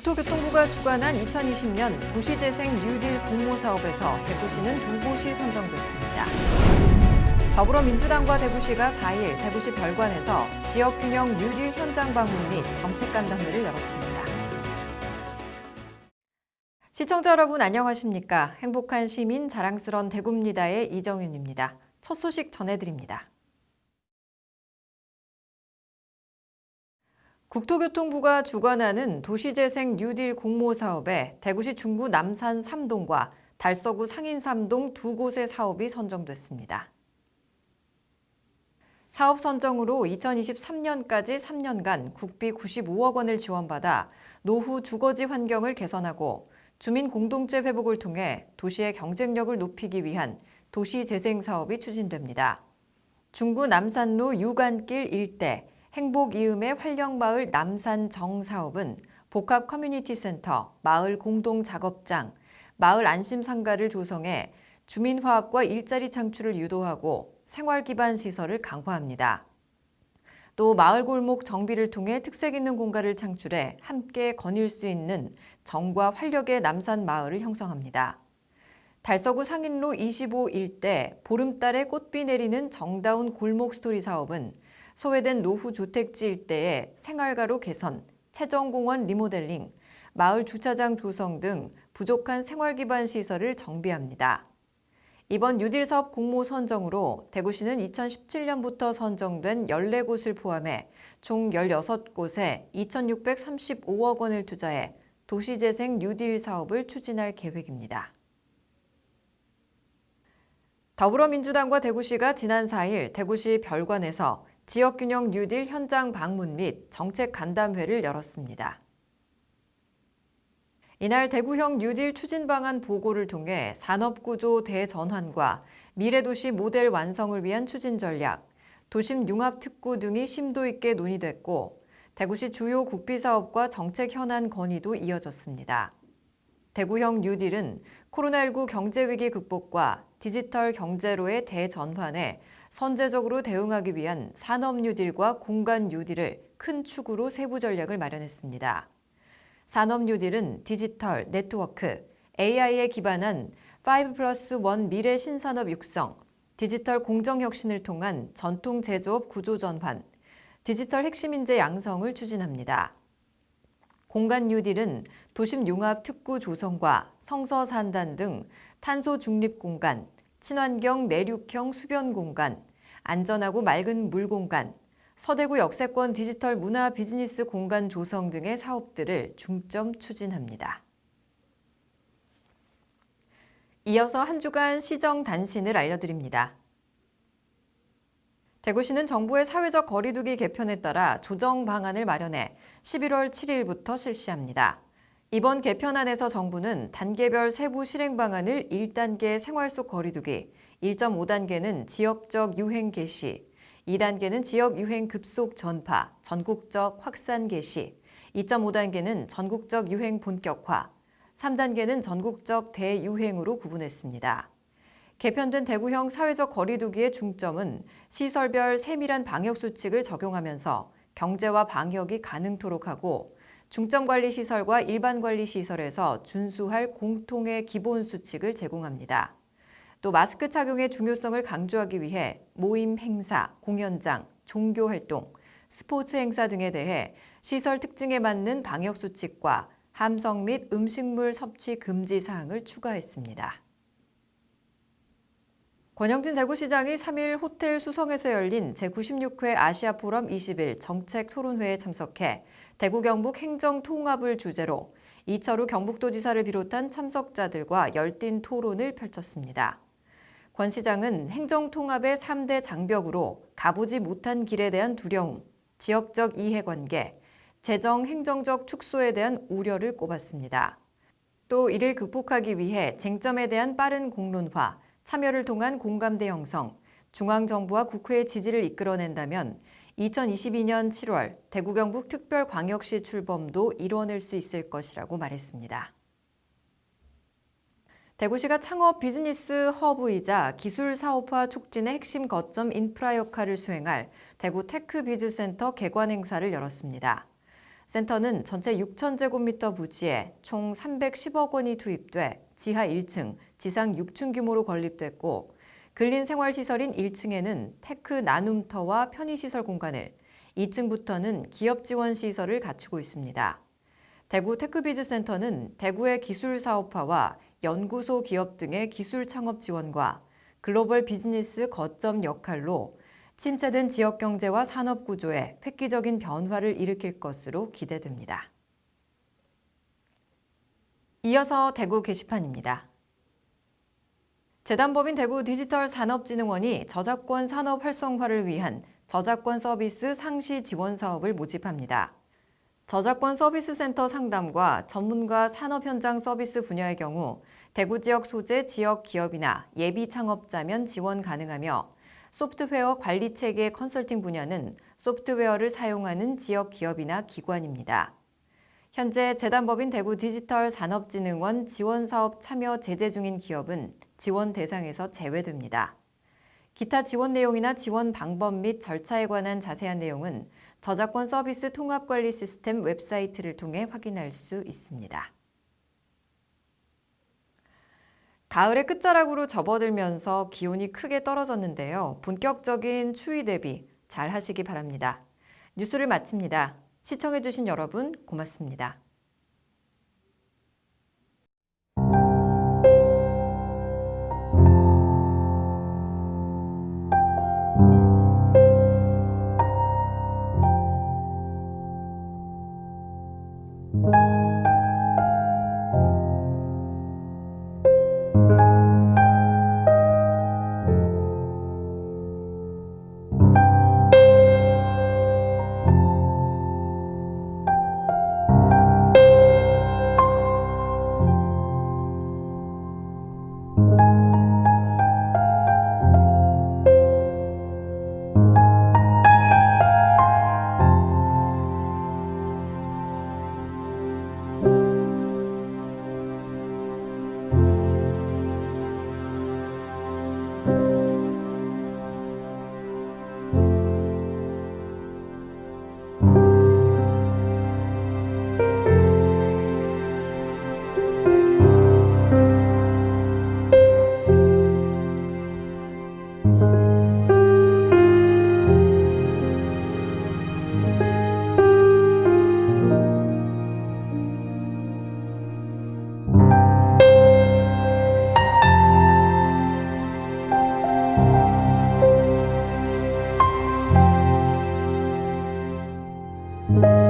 국토교통부가 주관한 2020년 도시재생 뉴딜 공모사업에서 대구시는 두 곳이 선정됐습니다. 더불어민주당과 대구시가 4일 대구시 별관에서 지역균형 뉴딜 현장 방문 및 정책간담회를 열었습니다. 시청자 여러분 안녕하십니까? 행복한 시민 자랑스런 대구입니다의 이정윤입니다. 첫 소식 전해드립니다. 국토교통부가 주관하는 도시재생 뉴딜 공모사업에 대구시 중구 남산 3동과 달서구 상인 3동 두 곳의 사업이 선정됐습니다. 사업 선정으로 2023년까지 3년간 국비 95억 원을 지원받아 노후 주거지 환경을 개선하고 주민 공동체 회복을 통해 도시의 경쟁력을 높이기 위한 도시재생 사업이 추진됩니다. 중구 남산로 유관길 일대 행복이음의 활력마을 남산정 사업은 복합 커뮤니티센터, 마을 공동작업장, 마을 안심상가를 조성해 주민화합과 일자리 창출을 유도하고 생활기반 시설을 강화합니다. 또 마을 골목 정비를 통해 특색 있는 공간을 창출해 함께 거닐 수 있는 정과 활력의 남산 마을을 형성합니다. 달서구 상인로 25 일대 보름달에 꽃비 내리는 정다운 골목 스토리 사업은 소외된 노후 주택지 일대의 생활가로 개선, 채정공원 리모델링, 마을 주차장 조성 등 부족한 생활기반 시설을 정비합니다. 이번 뉴딜 사업 공모 선정으로 대구시는 2017년부터 선정된 14곳을 포함해 총 16곳에 2,635억 원을 투자해 도시재생 뉴딜 사업을 추진할 계획입니다. 더불어민주당과 대구시가 지난 4일 대구시 별관에서 지역균형 뉴딜 현장 방문 및 정책 간담회를 열었습니다. 이날 대구형 뉴딜 추진 방안 보고를 통해 산업구조 대전환과 미래도시 모델 완성을 위한 추진 전략, 도심 융합 특구 등이 심도 있게 논의됐고 대구시 주요 국비사업과 정책 현안 건의도 이어졌습니다. 대구형 뉴딜은 코로나19 경제위기 극복과 디지털 경제로의 대전환에 선제적으로 대응하기 위한 산업 뉴딜과 공간 뉴딜을 큰 축으로 세부 전략을 마련했습니다. 산업 뉴딜은 디지털, 네트워크, AI에 기반한 5+1 미래 신산업 육성, 디지털 공정 혁신을 통한 전통 제조업 구조 전환, 디지털 핵심 인재 양성을 추진합니다. 공간 뉴딜은 도심 융합 특구 조성과 성서산단 등 탄소 중립 공간, 친환경 내륙형 수변 공간, 안전하고 맑은 물 공간, 서대구 역세권 디지털 문화 비즈니스 공간 조성 등의 사업들을 중점 추진합니다. 이어서 한 주간 시정 단신을 알려드립니다. 대구시는 정부의 사회적 거리두기 개편에 따라 조정 방안을 마련해 11월 7일부터 실시합니다. 이번 개편안에서 정부는 단계별 세부 실행 방안을 1단계 생활 속 거리두기, 1.5단계는 지역적 유행 개시, 2단계는 지역 유행 급속 전파, 전국적 확산 개시, 2.5단계는 전국적 유행 본격화, 3단계는 전국적 대유행으로 구분했습니다. 개편된 대구형 사회적 거리두기의 중점은 시설별 세밀한 방역수칙을 적용하면서 경제와 방역이 가능토록 하고 중점관리시설과 일반관리시설에서 준수할 공통의 기본 수칙을 제공합니다. 또 마스크 착용의 중요성을 강조하기 위해 모임 행사, 공연장, 종교활동, 스포츠 행사 등에 대해 시설 특징에 맞는 방역수칙과 함성 및 음식물 섭취 금지 사항을 추가했습니다. 권영진 대구시장이 3일 호텔 수성에서 열린 제96회 아시아포럼 20일 정책토론회에 참석해 대구 경북 행정통합을 주제로 이철우 경북도지사를 비롯한 참석자들과 열띤 토론을 펼쳤습니다. 권 시장은 행정통합의 3대 장벽으로 가보지 못한 길에 대한 두려움, 지역적 이해관계, 재정 행정적 축소에 대한 우려를 꼽았습니다. 또 이를 극복하기 위해 쟁점에 대한 빠른 공론화, 참여를 통한 공감대 형성, 중앙정부와 국회의 지지를 이끌어낸다면 2022년 7월 대구 경북 특별광역시 출범도 이뤄낼 수 있을 것이라고 말했습니다. 대구시가 창업 비즈니스 허브이자 기술 사업화 촉진의 핵심 거점 인프라 역할을 수행할 대구 테크비즈센터 개관 행사를 열었습니다. 센터는 전체 6,000제곱미터 부지에 총 310억 원이 투입돼 지하 1층, 지상 6층 규모로 건립됐고 근린 생활시설인 1층에는 테크 나눔터와 편의시설 공간을, 2층부터는 기업 지원 시설을 갖추고 있습니다. 대구 테크비즈센터는 대구의 기술 사업화와 연구소 기업 등의 기술 창업 지원과 글로벌 비즈니스 거점 역할로 침체된 지역 경제와 산업 구조에 획기적인 변화를 일으킬 것으로 기대됩니다. 이어서 대구 게시판입니다. 재단법인 대구 디지털산업진흥원이 저작권 산업 활성화를 위한 저작권 서비스 상시 지원 사업을 모집합니다. 저작권 서비스 센터 상담과 전문가 산업 현장 서비스 분야의 경우 대구 지역 소재 지역 기업이나 예비 창업자면 지원 가능하며 소프트웨어 관리 체계 컨설팅 분야는 소프트웨어를 사용하는 지역 기업이나 기관입니다. 현재 재단법인 대구 디지털산업진흥원 지원사업 참여 제재 중인 기업은 지원 대상에서 제외됩니다. 기타 지원 내용이나 지원 방법 및 절차에 관한 자세한 내용은 저작권 서비스 통합관리 시스템 웹사이트를 통해 확인할 수 있습니다. 가을의 끝자락으로 접어들면서 기온이 크게 떨어졌는데요. 본격적인 추위 대비 잘 하시기 바랍니다. 뉴스를 마칩니다. 시청해주신 여러분 고맙습니다. you.